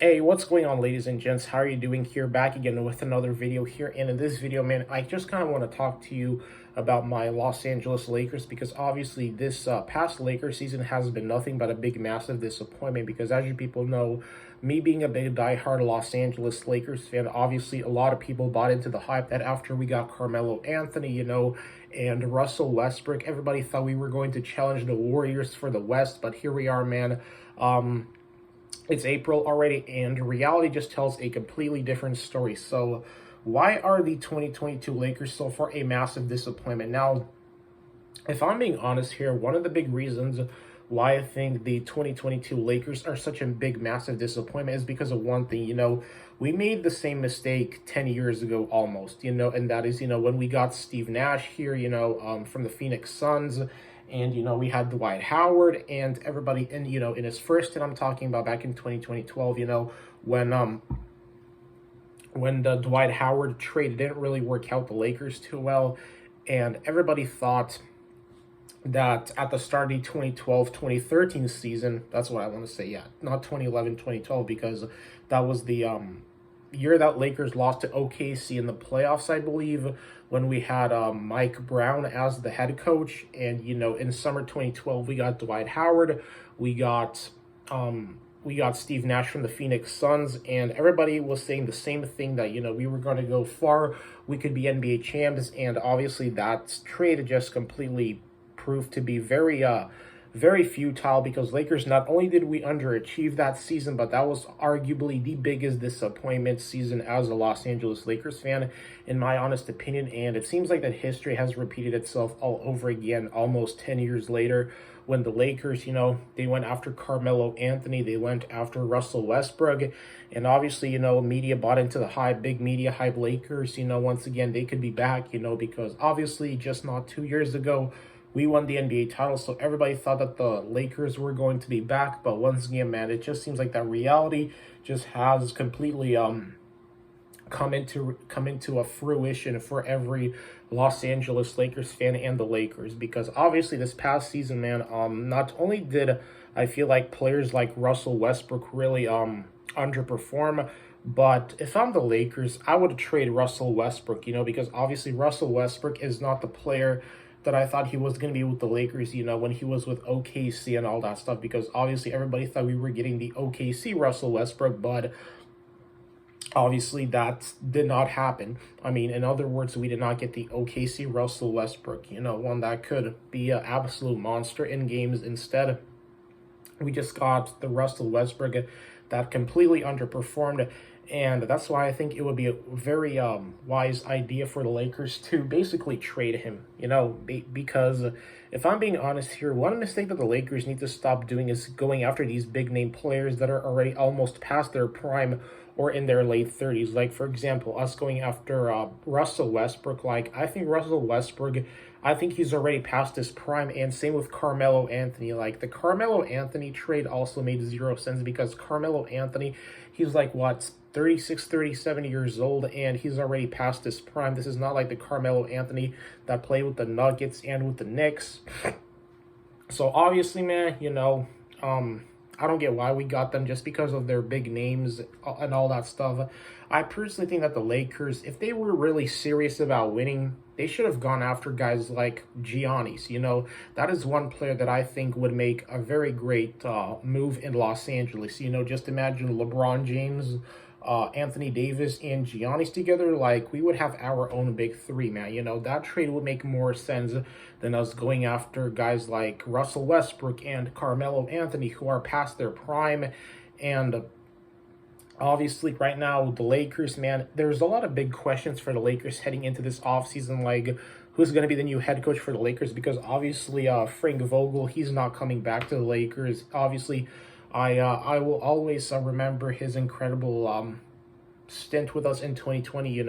Hey, what's going on, ladies and gents? How are you doing? Here, back again with another video here. And in this video, man, I just kind of want to talk to you about my Los Angeles Lakers, because obviously this past Lakers season has been nothing but a big, massive disappointment. Because as you people know, me being a big diehard Los Angeles Lakers fan, obviously a lot of people bought into the hype that after we got Carmelo Anthony, and Russell Westbrook, everybody thought we were going to challenge the Warriors for the West. But here we are, man. It's April already, and reality just tells a completely different story. So why are the 2022 Lakers so far a massive disappointment? Now, if I'm being honest here, one of the big reasons why I think the 2022 Lakers are such a big, massive disappointment is because of one thing. We made the same mistake 10 years ago almost, and that is, when we got Steve Nash here, from the Phoenix Suns. And, we had Dwight Howard and everybody in his first, and I'm talking about back in 2012, when the Dwight Howard trade didn't really work out the Lakers too well. And everybody thought that at the start of the 2012-2013 season, that's what I want to say, yeah, not 2011-2012, because that was the year that Lakers lost to OKC in the playoffs, I believe, when we had Mike Brown as the head coach. And in summer 2012 we got Dwight Howard, we got Steve Nash from the Phoenix Suns, and everybody was saying the same thing, that we were going to go far, we could be NBA champs. And obviously that trade just completely proved to be very futile, because Lakers, not only did we underachieve that season, but that was arguably the biggest disappointment season as a Los Angeles Lakers fan, in my honest opinion. And it seems like that history has repeated itself all over again almost 10 years later, when the Lakers, they went after Carmelo Anthony, they went after Russell Westbrook, and obviously, media bought into the hype, big media hype. Lakers, once again, they could be back, because obviously just not 2 years ago, we won the NBA title, so everybody thought that the Lakers were going to be back. But once again, man, it just seems like that reality just has completely come into a fruition for every Los Angeles Lakers fan and the Lakers. Because obviously this past season, man, not only did I feel like players like Russell Westbrook really underperform, but if I'm the Lakers, I would trade Russell Westbrook, because obviously Russell Westbrook is not the player that I thought he was going to be with the Lakers, when he was with OKC and all that stuff. Because obviously everybody thought we were getting the OKC Russell Westbrook, but obviously that did not happen. I mean, in other words, we did not get the OKC Russell Westbrook, one that could be an absolute monster in games. Instead, we just got the Russell Westbrook that completely underperformed. And that's why I think it would be a very wise idea for the Lakers to basically trade him, because if I'm being honest here, one mistake that the Lakers need to stop doing is going after these big name players that are already almost past their prime or in their late 30s. Like, for example, us going after Russell Westbrook. Like, I think Russell Westbrook, I think he's already past his prime, and same with Carmelo Anthony. Like, the Carmelo Anthony trade also made zero sense, because Carmelo Anthony, he's like, what, 36, 37 years old, and he's already past his prime. This is not like the Carmelo Anthony that played with the Nuggets and with the Knicks. So obviously, man, I don't get why we got them, just because of their big names and all that stuff. I personally think that the Lakers, if they were really serious about winning, they should have gone after guys like Giannis. That is one player that I think would make a very great move in Los Angeles. Just imagine LeBron James, Anthony Davis, and Giannis together. Like, we would have our own big three, man. That trade would make more sense than us going after guys like Russell Westbrook and Carmelo Anthony, who are past their prime. And obviously right now, the Lakers, man, there's a lot of big questions for the Lakers heading into this offseason. Like, who's going to be the new head coach for the Lakers? Because obviously Frank Vogel, he's not coming back to the Lakers. Obviously, I will always remember his incredible stint with us in 2020,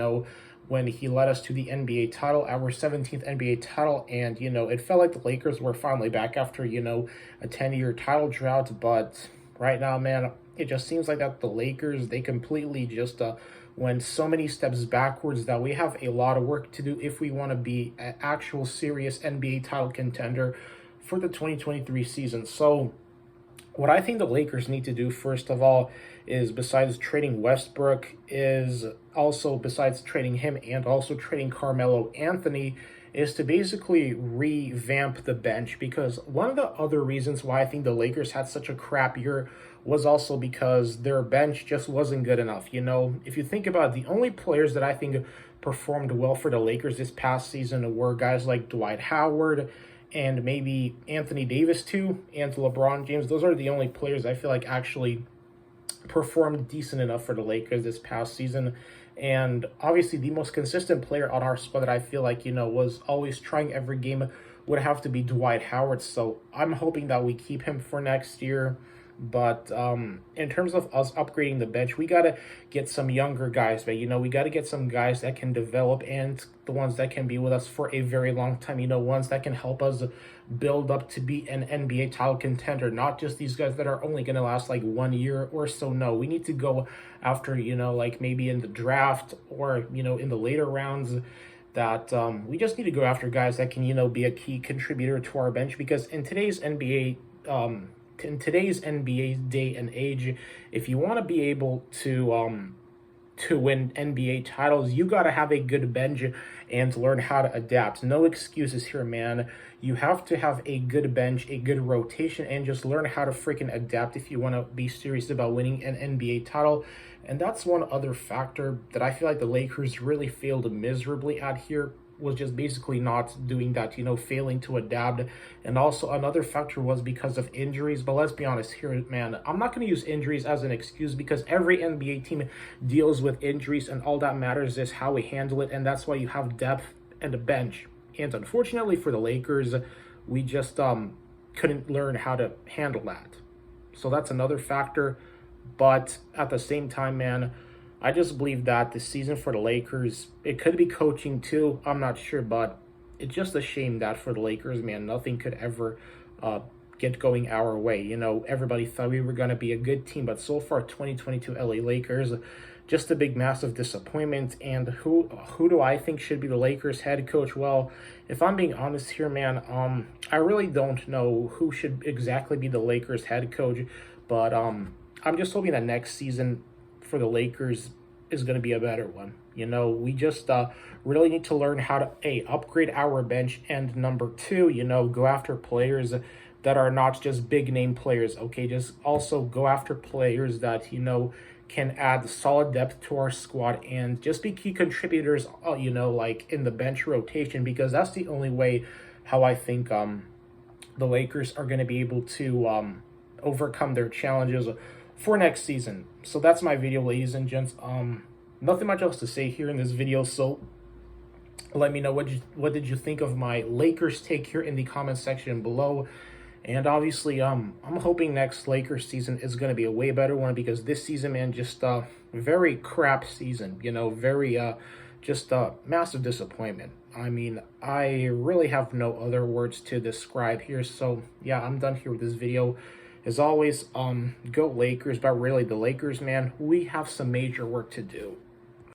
when he led us to the NBA title, our 17th NBA title. And, it felt like the Lakers were finally back after, a 10-year title drought. But right now, man, it just seems like that the Lakers, they completely just went so many steps backwards, that we have a lot of work to do if we want to be an actual serious NBA title contender for the 2023 season. So What I think the Lakers need to do, first of all, is besides trading Westbrook, is also besides trading him and also trading Carmelo Anthony, is to basically revamp the bench. Because one of the other reasons why I think the Lakers had such a crap year was also because their bench just wasn't good enough. You know, if you think about it, the only players that I think performed well for the Lakers this past season were guys like Dwight Howard and maybe Anthony Davis too, and LeBron James. Those are the only players I feel like actually performed decent enough for the Lakers this past season. And obviously, the most consistent player on our squad that I feel like, you know, was always trying every game would have to be Dwight Howard. So I'm hoping that we keep him for next year. But in terms of us upgrading the bench, we got to get some younger guys, but, you know, we got to get some guys that can develop and the ones that can be with us for a very long time, you know, ones that can help us build up to be an NBA title contender, not just these guys that are only going to last like 1 year or so. No, we need to go after, you know, like maybe in the draft or, you know, in the later rounds, that we just need to go after guys that can, you know, be a key contributor to our bench. Because in today's NBA day and age, if you want to be able to win NBA titles, you got to have a good bench and learn how to adapt. No excuses here, man. You have to have a good bench, a good rotation, and just learn how to freaking adapt if you want to be serious about winning an NBA title. And that's one other factor that I feel like the Lakers really failed miserably at here, was just basically not doing that, you know, failing to adapt. And also another factor was because of injuries. But let's be honest here, man, I'm not going to use injuries as an excuse, because every NBA team deals with injuries, and all that matters is how we handle it. And that's why you have depth and a bench. And unfortunately for the Lakers, we just couldn't learn how to handle that. So that's another factor. But at the same time, man, I just believe that this season for the Lakers, it could be coaching too. I'm not sure, but it's just a shame that for the Lakers, man, nothing could ever get going our way. You know, everybody thought we were going to be a good team, but so far, 2022 LA Lakers, just a big, massive disappointment. And who do I think should be the Lakers head coach? Well, if I'm being honest here, man, I really don't know who should exactly be the Lakers head coach, but I'm just hoping that next season for the Lakers is going to be a better one. You know, we just really need to learn how to upgrade our bench, and number two, you know, go after players that are not just big name players. Okay, just also go after players that, you know, can add solid depth to our squad and just be key contributors, you know, like in the bench rotation, because that's the only way how I think the Lakers are going to be able to overcome their challenges for next season. So that's my video, ladies and gents. Nothing much else to say here in this video, so let me know what did you think of my Lakers take here in the comment section below. And obviously, I'm hoping next Lakers season is going to be a way better one, because this season, man, just very crap season, you know, very just massive disappointment. I mean, I really have no other words to describe here. So yeah, I'm done here with this video. As always, go Lakers, but really the Lakers, man, we have some major work to do.